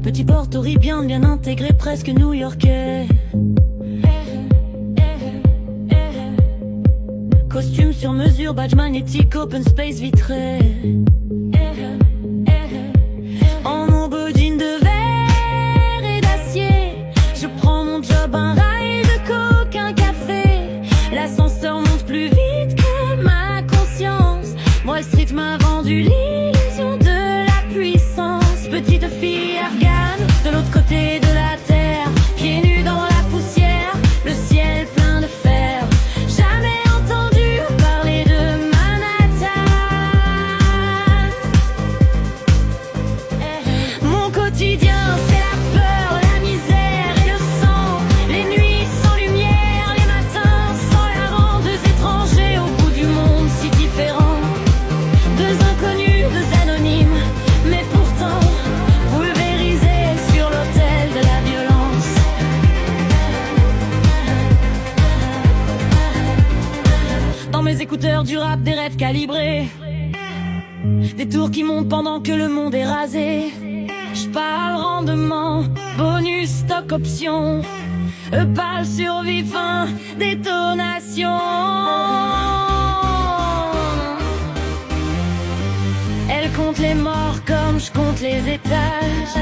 Petit portoribien bien intégré, presque new-yorkais. Costume sur mesure, badge magnétique, open space vitré. En aubergine de verre et d'acier, je prends mon job, un rail de coke, un café. L'ascenseur monte plus vite que ma conscience. Wall Street m'a vendu l'illusion de la puissance. Petite fille afghane, de l'autre côté de la terre, pieds nus dans la poussière, le ciel plein de fer. Jamais entendu parler de Manhattan. Mon quotidien, c'est la peur, la misère et le sang. Les nuits sans lumière, les matins sans la rend. Deux étrangers au bout du monde si différents. Deux inconnus, deux anonymes, mais pourtant pulvérisés sur l'autel de la violence. Dans mes écouteurs du rap, des rêves calibrés, des tours qui montent pendant que le monde est rasé. J'parle rendement, bonus, stock option. Eux parlent survie, fin, détonation. Elle compte les morts comme je compte les étages.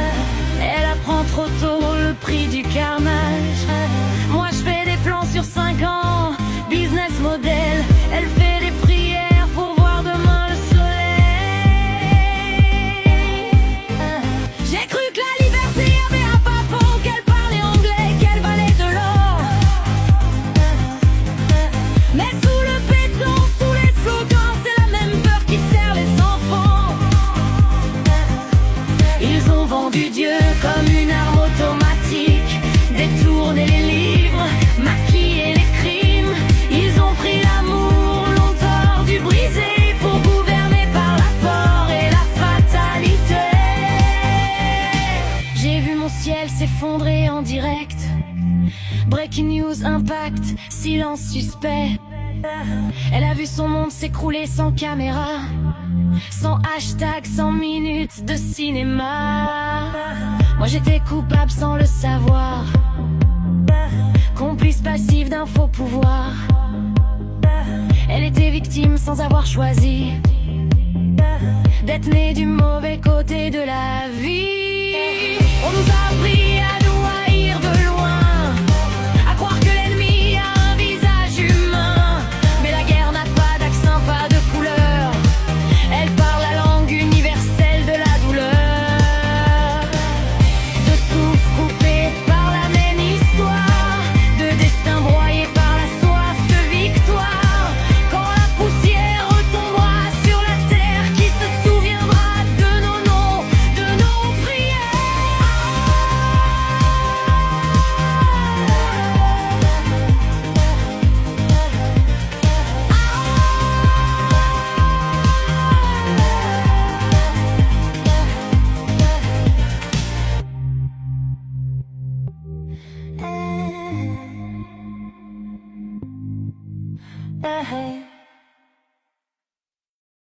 Elle apprend trop tôt le prix du carnage. Moi je fais des plans sur 5 ans, business model. Elle fait des prières pour voir demain le soleil. J'ai cru que la liberté avait un papa, qu'elle parlait anglais, qu'elle valait de l'or. Mais sous le béton, sous les slogans, c'est la même peur qui sert les enfants. Ils ont vendu Dieu comme une arme automatique, détourné les livres, maquillé les crimes. Ils ont pris l'amour, l'ont tordu, brisé pour gouverner par la peur et la fatalité. J'ai vu mon ciel s'effondrer en direct. Breaking news, impact, silence suspect. Elle a vu son monde s'écrouler sans caméra, sans hashtag, sans minutes de cinéma. Moi j'étais coupable sans le savoir, complice passif d'un faux pouvoir. Elle était victime sans avoir choisi d'être née du mauvais côté de la vie.